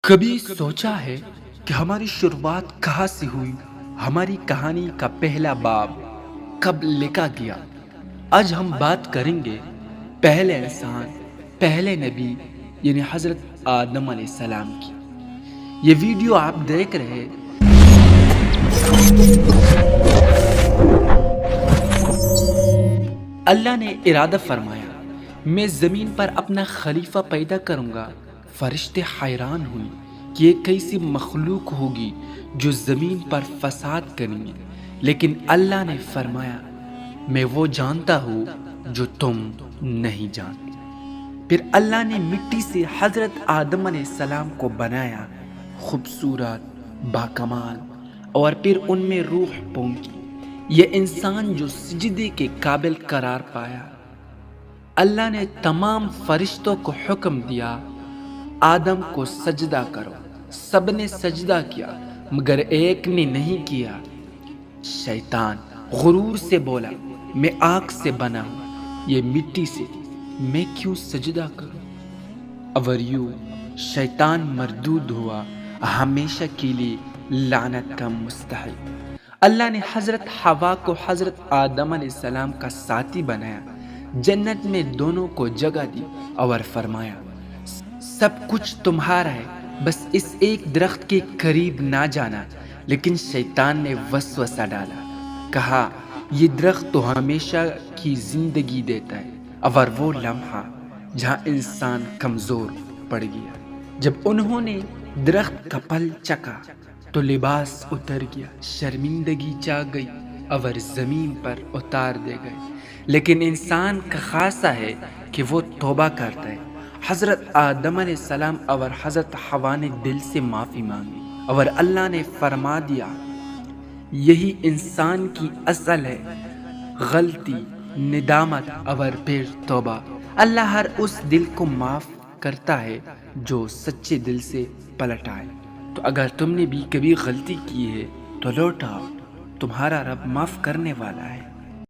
کبھی سوچا ہے کہ ہماری شروعات کہاں سے ہوئی؟ ہماری کہانی کا پہلا باب کب لکھا گیا؟ آج ہم بات کریں گے پہلے انسان، پہلے نبی یعنی حضرت آدم علیہ السلام کی۔ یہ ویڈیو آپ دیکھ رہے اللہ نے ارادہ فرمایا میں زمین پر اپنا خلیفہ پیدا کروں گا۔ فرشتے حیران ہوئے کہ یہ کیسی مخلوق ہوگی جو زمین پر فساد کریں گے، لیکن اللہ نے فرمایا میں وہ جانتا ہوں جو تم نہیں جانتے۔ پھر اللہ نے مٹی سے حضرت آدم علیہ السلام کو بنایا، خوبصورت، باکمال، اور پھر ان میں روح پونکی۔ یہ انسان جو سجدے کے قابل قرار پایا۔ اللہ نے تمام فرشتوں کو حکم دیا آدم کو سجدہ کرو۔ سب نے سجدہ کیا مگر ایک نے نہیں کیا۔ شیطان غرور سے بولا میں آگ سے بنا ہوں، یہ مٹی سے، میں کیوں سجدہ کروں؟ اور یوں شیطان مردود ہوا، ہمیشہ کے لیے لعنت کا مستحق۔ اللہ نے حضرت حوا کو حضرت آدم علیہ السلام کا ساتھی بنایا، جنت میں دونوں کو جگہ دی اور فرمایا سب کچھ تمہارا ہے، بس اس ایک درخت کے قریب نہ جانا۔ لیکن شیطان نے وسوسہ ڈالا، کہا یہ درخت تو ہمیشہ کی زندگی دیتا ہے، اور وہ لمحہ جہاں انسان کمزور پڑ گیا۔ جب انہوں نے درخت کا پھل چکھا تو لباس اتر گیا، شرمندگی چھا گئی اور زمین پر اتار دے گئے۔ لیکن انسان کا خاصہ ہے کہ وہ توبہ کرتا ہے۔ حضرت آدم علیہ السلام اور حضرت حوا نے دل سے معافی مانگی اور اللہ نے فرما دیا یہی انسان کی اصل ہے، غلطی، ندامت اور پھر توبہ۔ اللہ ہر اس دل کو معاف کرتا ہے جو سچے دل سے پلٹ آئے۔ تو اگر تم نے بھی کبھی غلطی کی ہے تو لوٹ آؤ، تمہارا رب معاف کرنے والا ہے۔